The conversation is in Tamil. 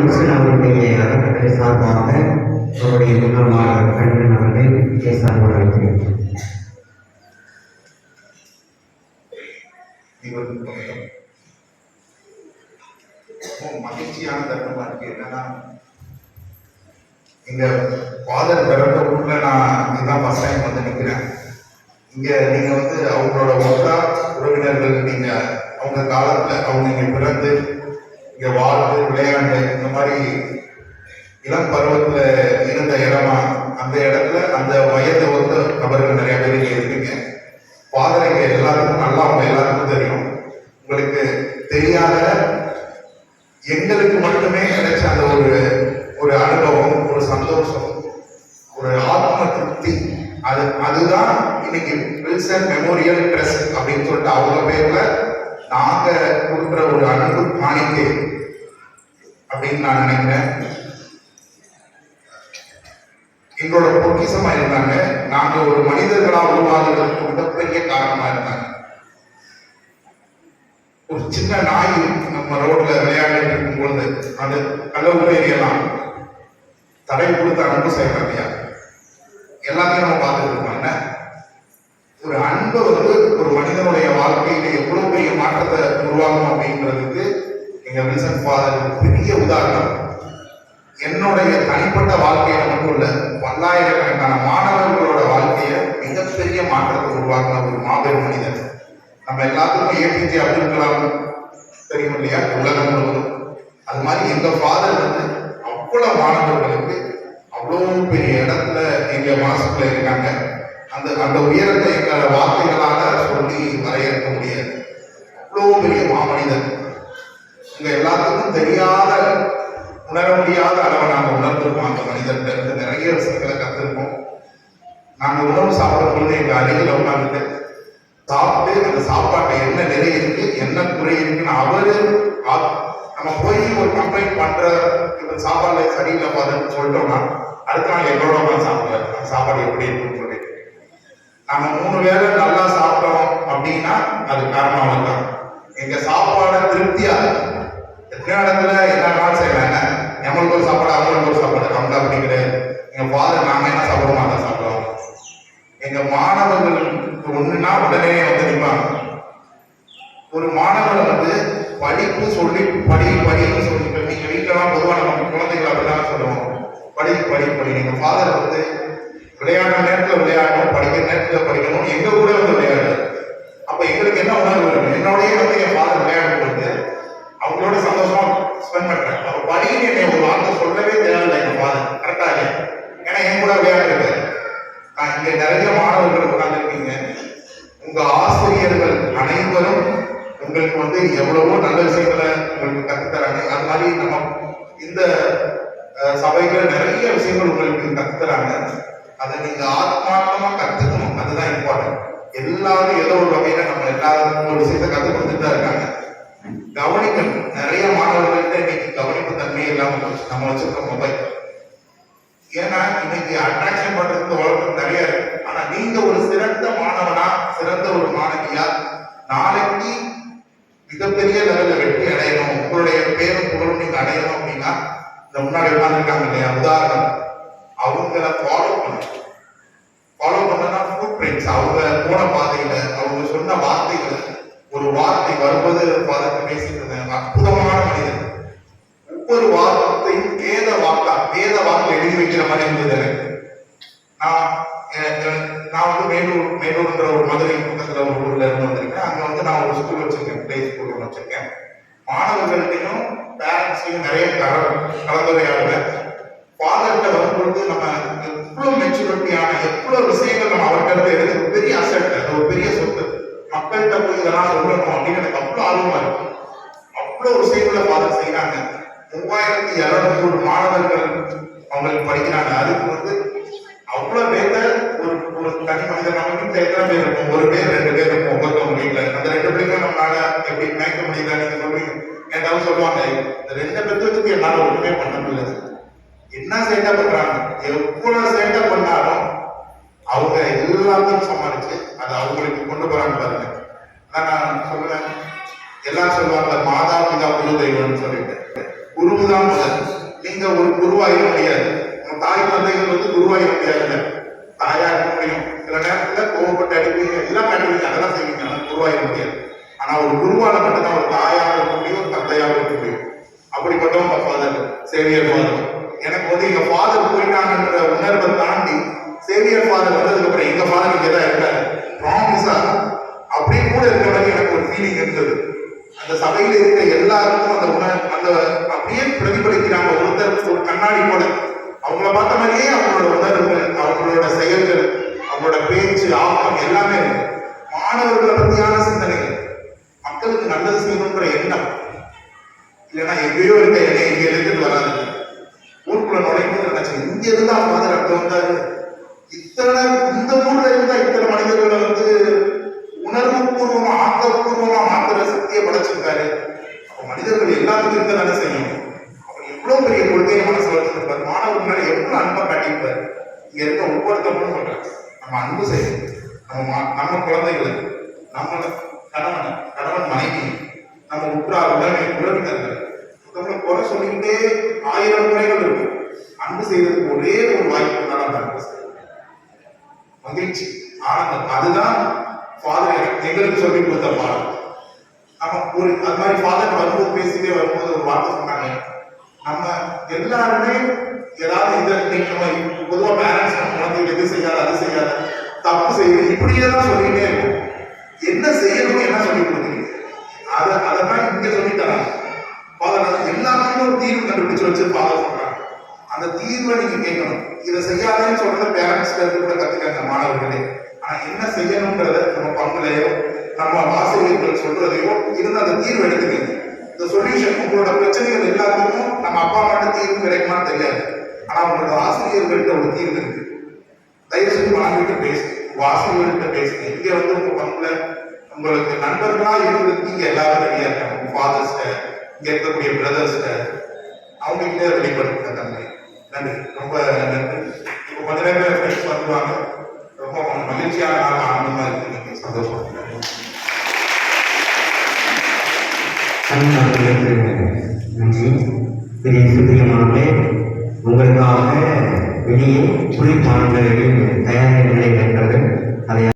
வில்சன் அவருடைய அறக்கட்டளை சார்பாக அவருடைய முன்னாள் மாணவர் கண்ணன் அவர்கள் பேசாமல் அழைக்கிறேன். மகிழ்ச்சியான தருணமா இருக்கு. என்னன்னா, எங்க ஃபாதர் பிறந்த ஊர்ல நான் இதுதான் ஃபர்ஸ்ட் டைம் வந்து நிற்கிறேன். இங்க நீங்க வந்து அவங்களோட ஒன்றா உறவினர்கள், நீங்க அவங்க காலத்துல அவங்க இங்க பிறந்து இங்க வாழ்ந்து விளையாண்டு இந்த மாதிரி இளம் பருவத்துல இருந்த இடமா, அந்த இடத்துல அந்த வயது ஒத்த நபர்கள் நிறைய பேர் இங்க இருக்கீங்க. ஃபாதர் இங்க எல்லாத்துக்கும் நல்லா அவங்க எல்லாருக்கும் தெரியும். உங்களுக்கு தெரியாத எங்களுக்கு மட்டுமே கிடைச்ச அந்த ஒரு அனுபவம், ஒரு சந்தோஷம், ஒரு ஆத்ம திருப்தி, அதுதான் இன்னைக்கு வில்சன் மெமோரியல் ட்ரஸ்ட் அப்படின்னு சொல்லிட்டு அவங்க பேர்ல நாங்க கொடுக்குற ஒரு அன்பு காணிக்கை அப்படின்னு நான் நினைக்கிறேன். எங்களோட பொக்கிசமா இருந்தாங்க. நாங்க ஒரு மனிதர்களா உருவாகுறதுக்கு மிகப்பெரிய காரணமா இருந்தாங்க. ஒரு சின்ன நாய் நம்ம ரோட்ல விளையாடிட்டு இருக்கும் பொழுது அது கல்லூரி ஏரியெல்லாம் தடை கொடுத்து அன்பு செய்யறாங்க. எல்லாத்தையும் நம்ம பார்த்துட்டு இருக்கோம். என்ன ஒரு அன்பு வந்து ஒரு மனிதனுடைய வாழ்க்கையில எவ்வளவு பெரிய மாற்றத்தை உருவாகும் அப்படிங்கிறதுக்கு எங்க வில்சன் ஃபாதர் பெரிய உதாரணம். என்னுடைய தனிப்பட்ட வாழ்க்கையில மட்டும் இல்ல, பல்லாயிரக்கணக்கான மாணவர்களோட வாழ்க்கைய மிகப்பெரிய மாற்றத்தை உருவாக்குற ஒரு மாபெரும் மனிதர். நம்ம எல்லாத்துக்கும் ஏபிஜே அப்துல் கலாம் தெரியும் இல்லையா, உலகம் முழுவதும். அது மாதிரி எங்க ஃபாதர் வந்து அவ்வளவு மாணவர்களுக்கு அவ்வளவு பெரிய இடத்துல எங்க மனசுக்குள்ள இருக்காங்க. அந்த உயரத்தை எங்க வார்த்தைகளால சொல்லி வரையறுக்க முடியாது. அவ்வளவு பெரிய மாமனிதர். உங்க எல்லாத்துக்கும் தெரியாத, உணர முடியாத அளவை நாங்க உணர்ந்திருக்கோம். அந்த மனிதர்கிட்ட இருந்து நிறைய விஷயங்களை கத்திருக்கோம். நாங்க உணவு சாப்பிடும் பொழுது எங்க அருகில் உட்காந்துட்டு சாப்பிட்டு அந்த சாப்பாட்டை என்ன நிறை இருக்கு, என்ன குறை இருக்குன்னு அவரு நம்ம போய் ஒரு கம்ப்ளைண்ட் பண்ற சாப்பாடுல சரியில்லை பார்த்துன்னு சொல்லிட்டோம்னா அடுத்த நாள் எங்களோட உட்காந்து சாப்பிடுவாரு சாப்பாடு எப்படி இருக்குன்னு சொல்லி. நம்ம 3 வேளை நல்லா சாப்பிட்டோம் அப்படின்னா அது காரணம் அவர்தான். எங்க சாப்பாடு திருப்தியா எத்தனை இடத்துல என்ன செய்யலாம், நம்மளுக்கு ஒரு சாப்பாடு அவங்களுக்கு ஒரு சாப்பாடு, அவங்க அப்படி கிடையாது. எங்க ஃபாதர் நாங்க என்ன சாப்பிடுவோம் அதை சாப்பிடுவோம். எங்க மாணவர்கள் ஒண்ணுன்னா உடனே வந்து நிற்பாங்க. ஒரு மாணவரை வந்து படிப்பு சொல்லி படின்னு சொல்லிட்டு நீங்க வீட்டுலாம் பொதுவாக நம்ம குழந்தைகள் அப்படிதான் சொல்லுவோம், படி. நீங்க ஃபாதர் வந்து விளையாடுற நேரத்துல விளையாடணும், படிக்கிற நேரத்துல படிக்கணும், எங்க கூட வந்து விளையாடு. அப்ப எங்களுக்கு என்ன உணர்வு இருக்கு, என்னோடய வந்து என் ஃபாதர் விளையாடும் பொழுது அவங்களோட சந்தோஷமா ஸ்பெண்ட் பண்றேன். அப்ப படின்னு என்னை ஒரு வார்த்தை சொல்லவே தேவையில்லை எங்க ஃபாதர், கரெக்டா இல்லை? ஏன்னா என் கூட விளையாடுறது. இங்க நிறைய மாணவர்கள் உட்கார்ந்துருக்கீங்க. உங்க ஆசிரியர்கள் அனைவரும் உங்களுக்கு வந்து எவ்வளவோ நல்ல விஷயங்களை உங்களுக்கு கத்துத்தராங்க. அது மாதிரி நம்ம இந்த சபையில நிறைய விஷயங்கள் உங்களுக்கு கத்துத்தராங்க. அதை நீங்க ஆத்மார்த்தமா கத்துக்கணும். அதுதான் இம்பார்ட்டன்ட். எல்லாரும் ஏதோ ஒரு வகையில நம்ம எல்லாருக்கும் ஒரு விஷயத்தை கற்றுக் கொடுத்துட்டு தான் இருக்காங்க. கவனிக்கணும். நிறைய மாணவர்கள்ட்ட இன்னைக்கு கவனிப்பு தன்மையே இல்லாம நம்ம வச்சிருக்க மொபைல். ஏன்னா இன்னைக்கு அட்ராக்ஷன் பண்றதுக்கு உலகம் நிறைய இருக்கு. ஆனா நீங்க ஒரு சிறந்த மாணவனா, சிறந்த ஒரு மாணவியா நாளைக்கு மிகப்பெரிய லெவல்ல வெற்றி அடையணும், உங்களுடைய பேரும் புகழும் நீங்க அடையணும் அப்படின்னா இந்த முன்னாடி உட்கார்ந்துருக்காங்க இல்லையா உதாரணம், அவங்கள ஃபாலோ பண்ணா ஃபுட் பிரிண்ட்ஸ், அவங்க போன பாதையில அவங்க சொன்ன வார்த்தைகள், ஒரு வார்த்தை வருவது பாதத்தை பேசிட்டு இருந்தாங்க. அற்புதமான மனிதன். ஒவ்வொரு வார்த்தையும் வேத வாக்கு எழுதி வைக்கிற மாதிரி இருந்தது எனக்கு. நான் வந்து மேலூர்ன்ற ஒரு மதுரை பக்கத்துல ஒரு ஊர்ல இருந்து வந்திருக்கேன். அங்க வந்து நான் ஒரு ஸ்கூல் வச்சிருக்கேன், பிளே ஸ்கூல் ஒன்று வச்சிருக்கேன். மாணவர்கள்ட்டையும் பேரண்ட்ஸையும் நிறைய கலந்துரையாடுவேன். ஃபாதர்கிட்ட வரும்பொழுது நம்ம எவ்வளவு மெச்சூரிட்டியான எவ்வளவு விஷயங்கள் நம்ம அவர்கிட்ட இருந்து ஒரு பெரிய அசெட், அது ஒரு பெரிய சொத்து. மக்கள்கிட்ட போய் இதெல்லாம் சொல்லணும் அப்படின்னு எனக்கு அவ்வளவு ஆர்வமா இருக்கு. அவ்வளவு விஷயங்களை ஃபாதர் செய்யறாங்க. 3200 மாணவர்கள் அவங்களுக்கு படிக்கிறாங்க. அதுக்கு வந்து அவ்வளவு பேர்ல ஒரு தனி மனிதன் நம்ம வீட்டுல எத்தனை பேர் இருக்கும், 1 பேர் 2 பேர் இருக்கும் ஒவ்வொருத்தவங்க வீட்டுல. அந்த 2 பேருக்கும் நம்மளால எப்படி மேய்க்க முடியல நீங்க சொல்றீங்க. ஏதாவது சொல்லுவாங்க, இந்த 2 பேருக்கு என்னால ஒண்ணுமே பண்ண முடியல. என்ன சேட்டை பண்றாங்க, எவ்வளவு சேட்டை பண்ணாலும் அவங்க எல்லாத்தையும் சமாளிச்சு அதை அவங்களுக்கு கொண்டு போறாங்க பாருங்க. நான் சொல்லுவேன், எல்லாரும் சொல்லுவாங்க மாதா பிதா குரு தெய்வம்னு சொல்லிட்டு, குருவுதான் முதல். நீங்க ஒரு குருவாயிட முடியாது. உங்க தாய் தந்தைகள் வந்து குருவாயிட முடியாதுல்ல. தாயா இருக்க முடியும், சில நேரத்துல கோவப்பட்டு அடிப்பீங்க, எல்லாம் காட்டுவீங்க, அதெல்லாம் செய்வீங்க, ஆனா குருவாயிட முடியாது. ஆனா ஒரு குருவால மட்டும்தான் ஒரு தாயாக இருக்க முடியும், ஒரு தந்தையாக இருக்க முடியும். அப்படிப்பட்டவங்க ஃபாதர், சேவியர் ஃபாதர். எனக்கு வந்து எங்க ஃபாதர் போயிட்டாங்கன்ற உணர்வை தாண்டி சேவியர் ஃபாதர் வந்ததுக்கு அப்புறம் எங்க ஃபாதர் இங்கே தான் இருக்காரு, ப்ராமிஸா அப்படியே கூட இருக்க மாதிரி எனக்கு ஒரு ஃபீலிங் இருந்தது. அந்த சபையில இருக்க எல்லாருக்கும் அந்த அந்த அப்படியே பிரதிபலிக்கிறாங்க. ஒருத்தர் ஒரு கண்ணாடி போல அவங்கள பார்த்த மாதிரியே அவங்களோட உணர்வுகள், அவங்களோட செயல்கள், அவங்களோட பேச்சு, ஆக்கம் எல்லாமே இருக்கு. மாணவர்களை பத்தியான சிந்தனைகள், மக்களுக்கு நல்லது செய்யணுன்ற எண்ணம். இல்லைன்னா எங்கேயோ இருக்க என்னை இங்க எடுத்துட்டு வராது. ஊருக்குள்ள நுழைந்து நினைச்சு இங்க இருந்தா ஃபாதர் அங்க வந்தாரு, இத்தனை இந்த ஊர்ல இருந்தா இத்தனை மனிதர்களை வந்து உணர்வு பூர்வமா ஆக்கப்பூர்வமா மாத்திர சக்தியை படைச்சிருக்காரு. அப்ப மனிதர்கள் எல்லாத்துக்கும் இருக்க தானே செய்யும். அவர் எவ்வளவு பெரிய கொள்கையை மனசுல வச்சிருப்பாரு. மாணவர் மேல எவ்வளவு அன்பை காட்டியிருப்பாரு. இங்க இருக்க ஒவ்வொருத்தவங்களும் சொல்றாங்க, நம்ம அன்பு செய்யணும். நம்ம குழந்தைகளுக்கு, நம்ம கணவன் மனைவி, நம்ம உற்றார் உறவினர்கள், மற்றவங்களை குறை சொல்லிக்கிட்டே 1000 முறைகள் இருக்கு. அன்பு செய்வதற்கு ஒரே ஒரு வாய்ப்பு தான் அந்த அன்பு செய்யும். மகிழ்ச்சி, ஆனந்தம், அதுதான் ஃபாதர் எங்களுக்கு சொல்லி கொடுத்த பாடம். நம்ம ஒரு அது மாதிரி ஃபாதர் வரும்போது பேசிட்டே வரும்போது ஒரு வார்த்தை சொன்னாங்க, நம்ம எல்லாருமே ஏதாவது இந்த பொதுவா பேரண்ட்ஸ் நம்ம குழந்தைகள் எது செய்யாத அது செய்யாத தப்பு செய்யுது இப்படியே தான் சொல்லிட்டே இருக்கும். என்ன செய்யணும் என்ன சொல்லி கொடுக்குறீங்க, அதான் இங்க சொல்லி தராங்க. ஃபாதர் எல்லாருமே ஒரு தீர்வு கண்டுபிடிச்சு வச்சு ஃபாதர் சொல்றாங்க. அந்த தீர்வை நீங்க கேட்கணும். இதை செய்யாதேன்னு சொல்றத பேரண்ட்ஸ்ல இருந்து கூட கத்துக்காங்க மாணவர்களே. ஆனா என்ன செய்யணும்ன்றத நம்ம பங்குலையோ நம்ம ஆசிரியர்கள் சொல்றதையோ இருந்து அந்த தீர்வு எடுத்துக்கீங்க. இந்த சொல்யூஷன் உங்களோட பிரச்சனைகள் எல்லாத்துக்கும் நம்ம அப்பா அம்மாட்ட தீர்வு கிடைக்குமான்னு தெரியாது. ஆனா உங்களோட ஆசிரியர்கள்ட்ட ஒரு தீர்வு இருக்கு. தயவு செஞ்சு மாணவர்கிட்ட பேசுங்க, உங்க ஆசிரியர்கள்ட்ட பேசுங்க. இங்க வந்து உங்க பங்குல உங்களுக்கு நண்பர்களா இருக்கிறதுக்கு இங்க எல்லாரும் ரெடியா இருக்காங்க. உங்க ஃபாதர்ஸ்ட, இங்க இருக்கக்கூடிய பிரதர்ஸ்ட, அவங்க கிட்ட வெளிப்படுத்துங்க தன்மை. நன்றி, ரொம்ப நன்றி. இப்போ கொஞ்ச நேரம் ஃப்ரெண்ட்ஸ் வந்துருவாங்க. ரொம்ப மகிழ்ச்சியான நாள், ஆனந்தமா இருக்கு, சந்தோஷம். நன்றி. பெரிய சுத்தியமானே உங்களுக்காக வெளியே குளிர்பானங்கள் தயாரிக்க நிலை இருக்கிறது. அதை